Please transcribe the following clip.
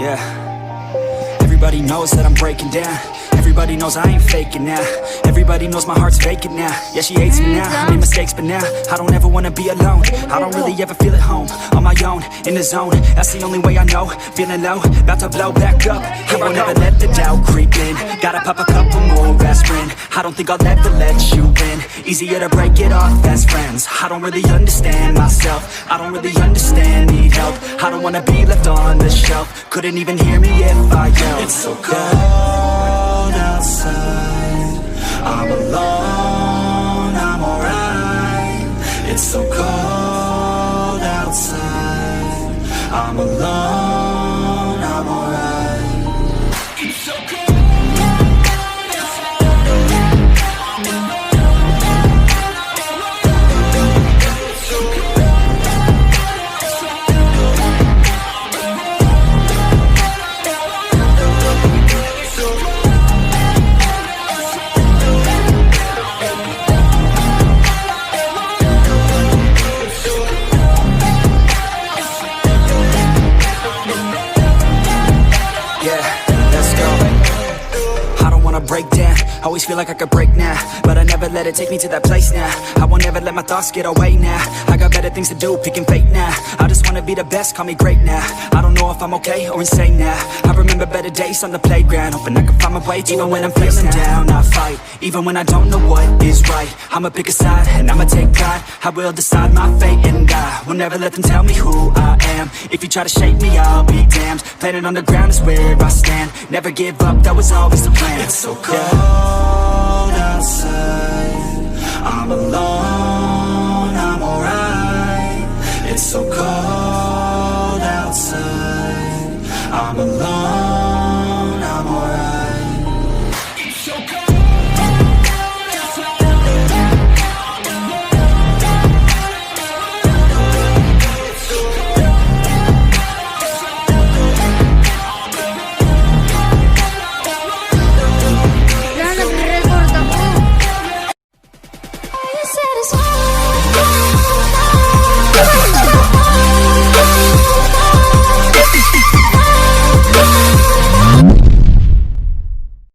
Yeah. Everybody knows that I'm breaking down. Everybody knows I ain't faking now. Everybody knows my heart's vacant now. Yeah, she hates me now, I made mistakes but now I don't ever wanna be alone. I don't really ever feel at home. On my own, in the zone, that's the only way I know. Feeling low, about to blow back up. I won't ever let the doubt creep in. Gotta pop a couple more aspirin. I don't think I'll ever let you in. Easier to break it off best friends. I don't really understand myself. I don't really understand, need help. I don't wanna be left on the shelf. Couldn't even hear me if I yelled. It's so cold outside, I'm alone, I'm alright. It's so cold outside, I'm alone, I'm alright. It's so cold. Break down, always feel like I could break now, but I never let it take me to that place now. I won't ever let my thoughts get away now. I got better things to do, picking fate now. I just wanna be the best, call me great now. I don't know if I'm okay or insane now. I remember better days on the playground, hoping I can find my way even when I'm feeling down. I fight, even when I don't know what is right. I'ma pick a side, and I'ma take pride. I will decide my fate and I will never let them tell me who I am. If you try to shake me, I'll be damned. Planet on the ground is where I stand. Never give up, that was always the plan. It's so cold outside, I'm alone, I'm alright. It's so cold outside, I'm alone.